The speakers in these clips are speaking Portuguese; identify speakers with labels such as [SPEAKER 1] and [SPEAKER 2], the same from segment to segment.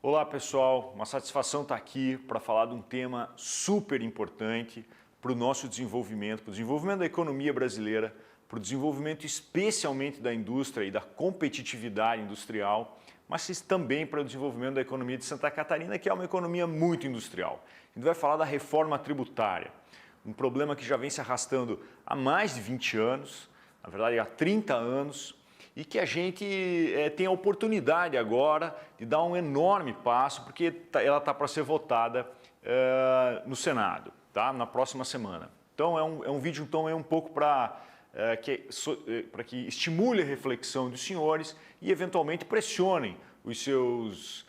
[SPEAKER 1] Olá pessoal, uma satisfação estar aqui para falar de um tema super importante para o nosso desenvolvimento, para o desenvolvimento da economia brasileira, para o desenvolvimento especialmente da indústria e da competitividade industrial, mas também para o desenvolvimento da economia de Santa Catarina, que é uma economia muito industrial. A gente vai falar da reforma tributária, um problema que já vem se arrastando há mais de 20 anos, na verdade há 30 anos, e que a gente tem a oportunidade agora de dar um enorme passo, porque ela está para ser votada no Senado, tá? Na próxima semana. Então é um vídeo um pouco para que estimule a reflexão dos senhores e eventualmente pressionem os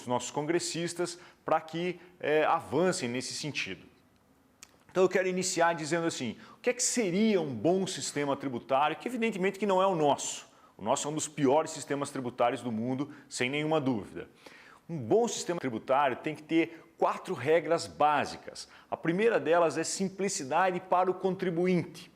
[SPEAKER 1] nossos congressistas para que avancem nesse sentido. Então eu quero iniciar dizendo assim, o que é que seria um bom sistema tributário, que evidentemente que não é o nosso. O nosso é um dos piores sistemas tributários do mundo, sem nenhuma dúvida. Um bom sistema tributário tem que ter 4 regras básicas. A primeira delas é simplicidade para o contribuinte,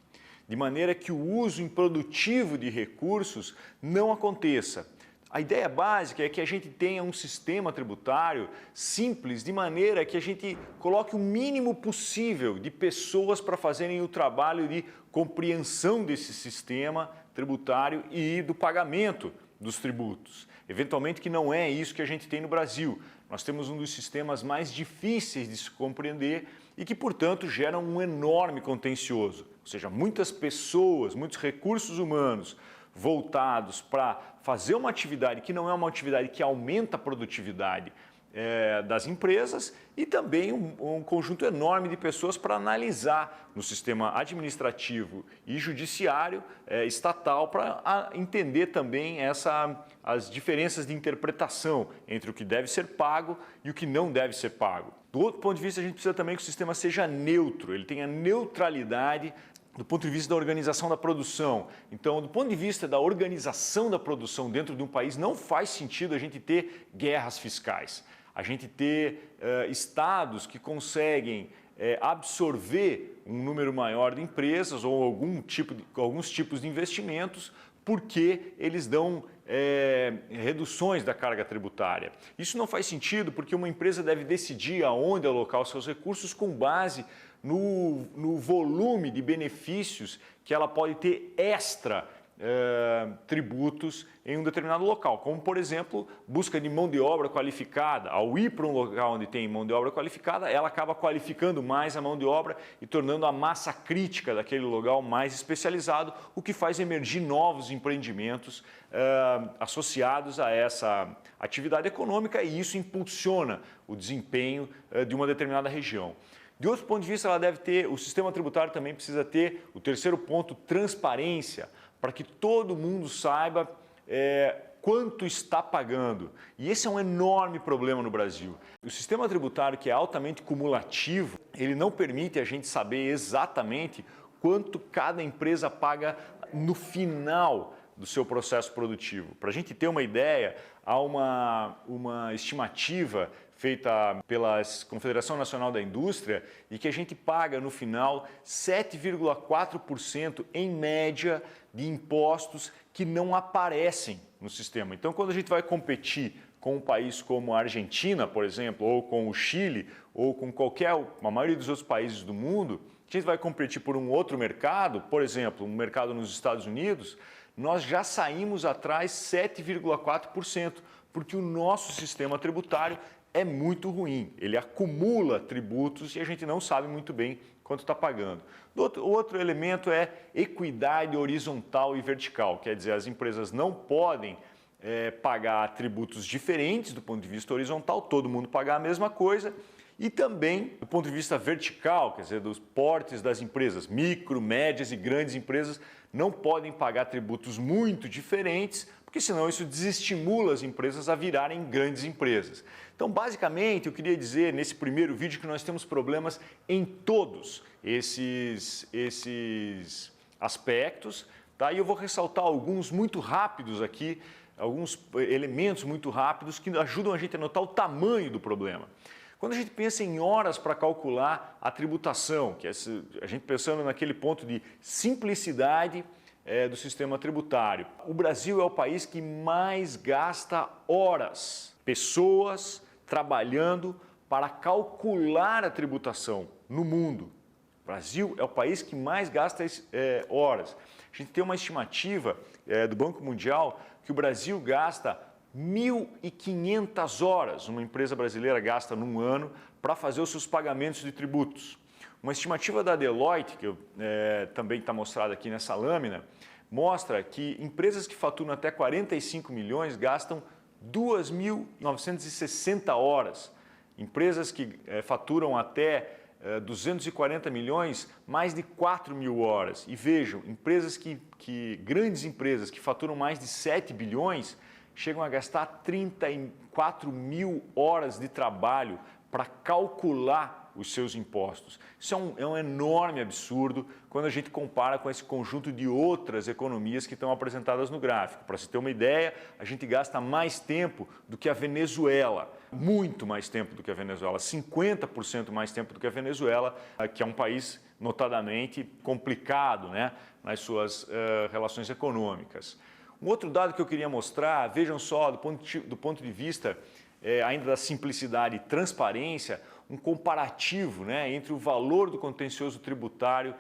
[SPEAKER 1] de maneira que o uso improdutivo de recursos não aconteça. A ideia básica é que a gente tenha um sistema tributário simples, de maneira que a gente coloque o mínimo possível de pessoas para fazerem o trabalho de compreensão desse sistema tributário e do pagamento dos tributos. Eventualmente que não é isso que a gente tem no Brasil. Nós temos um dos sistemas mais difíceis de se compreender e que, portanto, gera um enorme contencioso. Ou seja, muitas pessoas, muitos recursos humanos voltados para fazer uma atividade que não é uma atividade que aumenta a produtividade das empresas e também um conjunto enorme de pessoas para analisar no sistema administrativo e judiciário estatal para entender também as diferenças de interpretação entre o que deve ser pago e o que não deve ser pago. Do outro ponto de vista, a gente precisa também que o sistema seja neutro, ele tenha neutralidade do ponto de vista da organização da produção. Então, do ponto de vista da organização da produção dentro de um país, não faz sentido a gente ter guerras fiscais, a gente ter estados que conseguem absorver um número maior de empresas ou alguns tipos de investimentos porque eles dão reduções da carga tributária. Isso não faz sentido porque uma empresa deve decidir aonde alocar os seus recursos com base no volume de benefícios que ela pode ter extra tributos em um determinado local, como por exemplo, busca de mão de obra qualificada. Ao ir para um local onde tem mão de obra qualificada, ela acaba qualificando mais a mão de obra e tornando a massa crítica daquele local mais especializado, o que faz emergir novos empreendimentos associados a essa atividade econômica e isso impulsiona o desempenho de uma determinada região. De outro ponto de vista, o sistema tributário também precisa ter, o terceiro ponto, transparência, para que todo mundo saiba quanto está pagando. E esse é um enorme problema no Brasil. O sistema tributário, que é altamente cumulativo, ele não permite a gente saber exatamente quanto cada empresa paga no final do seu processo produtivo. Para a gente ter uma ideia, há uma estimativa feita pela Confederação Nacional da Indústria e que a gente paga no final 7,4% em média de impostos que não aparecem no sistema. Então, quando a gente vai competir com um país como a Argentina, por exemplo, ou com o Chile, ou com a maioria dos outros países do mundo, a gente vai competir por um outro mercado, por exemplo, um mercado nos Estados Unidos, nós já saímos atrás 7,4%, porque o nosso sistema tributário é muito ruim. Ele acumula tributos e a gente não sabe muito bem quanto está pagando. O outro elemento é equidade horizontal e vertical, quer dizer, as empresas não podem pagar tributos diferentes do ponto de vista horizontal, todo mundo pagar a mesma coisa, e também do ponto de vista vertical, quer dizer, dos portes das empresas, micro, médias e grandes empresas não podem pagar tributos muito diferentes, porque senão isso desestimula as empresas a virarem grandes empresas. Então, basicamente, eu queria dizer nesse primeiro vídeo que nós temos problemas em todos esses aspectos, tá? E eu vou ressaltar alguns muito rápidos aqui, alguns elementos muito rápidos que ajudam a gente a notar o tamanho do problema. Quando a gente pensa em horas para calcular a tributação, que é a gente pensando naquele ponto de simplicidade do sistema tributário, o Brasil é o país que mais gasta horas pessoas trabalhando para calcular a tributação no mundo. O Brasil é o país que mais gasta horas. A gente tem uma estimativa do Banco Mundial que o Brasil gasta 1.500 horas, uma empresa brasileira gasta num ano para fazer os seus pagamentos de tributos. Uma estimativa da Deloitte, que também está mostrada aqui nessa lâmina, mostra que empresas que faturam até 45 milhões gastam 2.960 horas. Empresas que faturam até 240 milhões, mais de 4.000 horas. E vejam, grandes empresas que faturam mais de 7 bilhões chegam a gastar 34.000 horas de trabalho para calcular os seus impostos. Isso é um enorme absurdo quando a gente compara com esse conjunto de outras economias que estão apresentadas no gráfico. Para se ter uma ideia, a gente gasta mais tempo do que a Venezuela, muito mais tempo do que a Venezuela, 50% mais tempo do que a Venezuela, que é um país notadamente complicado, né, nas suas relações econômicas. Um outro dado que eu queria mostrar, vejam só, do ponto de vista ainda da simplicidade e transparência, um comparativo, né, entre o valor do contencioso tributário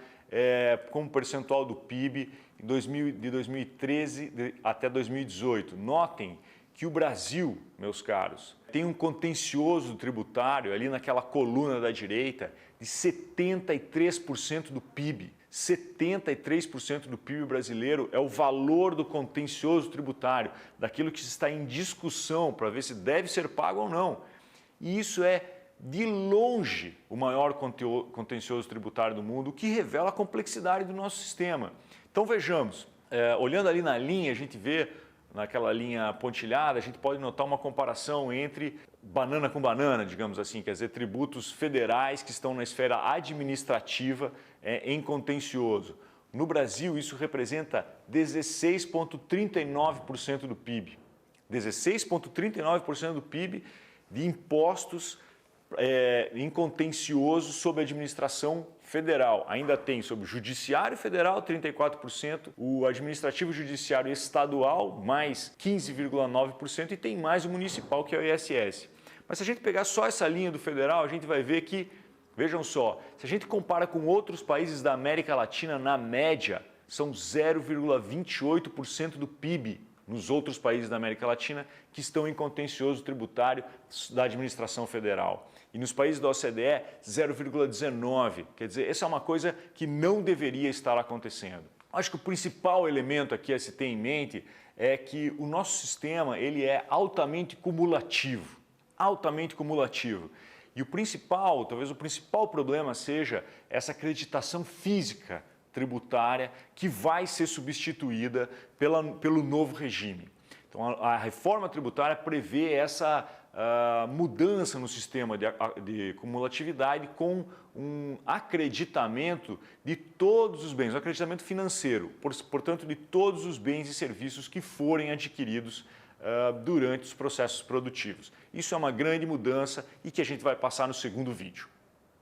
[SPEAKER 1] como percentual do PIB de 2013 até 2018. Notem que o Brasil, meus caros, tem um contencioso tributário ali naquela coluna da direita de 73% do PIB. 73% do PIB brasileiro é o valor do contencioso tributário, daquilo que está em discussão para ver se deve ser pago ou não. E isso é, de longe, o maior contencioso tributário do mundo, o que revela a complexidade do nosso sistema. Então vejamos, olhando ali na linha, a gente vê, naquela linha pontilhada, a gente pode notar uma comparação entre banana com banana, digamos assim, quer dizer, tributos federais que estão na esfera administrativa em contencioso. No Brasil, isso representa 16,39% do PIB. 16,39% do PIB de impostos em contencioso sob a administração federal. Ainda tem sobre o Judiciário Federal, 34%, o Administrativo Judiciário Estadual, mais 15,9%, e tem mais o Municipal, que é o ISS. Mas se a gente pegar só essa linha do federal, a gente vai ver que, vejam só, se a gente compara com outros países da América Latina, na média, são 0,28% do PIB nos outros países da América Latina que estão em contencioso tributário da administração federal. E nos países da OCDE, 0,19%. Quer dizer, essa é uma coisa que não deveria estar acontecendo. Acho que o principal elemento aqui a se ter em mente é que o nosso sistema ele é altamente cumulativo. Altamente cumulativo. E o principal, talvez o principal problema seja essa acreditação física tributária que vai ser substituída pelo novo regime. Então, a reforma tributária prevê essa mudança no sistema de cumulatividade com um acreditamento de todos os bens, um acreditamento financeiro, portanto, de todos os bens e serviços que forem adquiridos durante os processos produtivos. Isso é uma grande mudança e que a gente vai passar no segundo vídeo.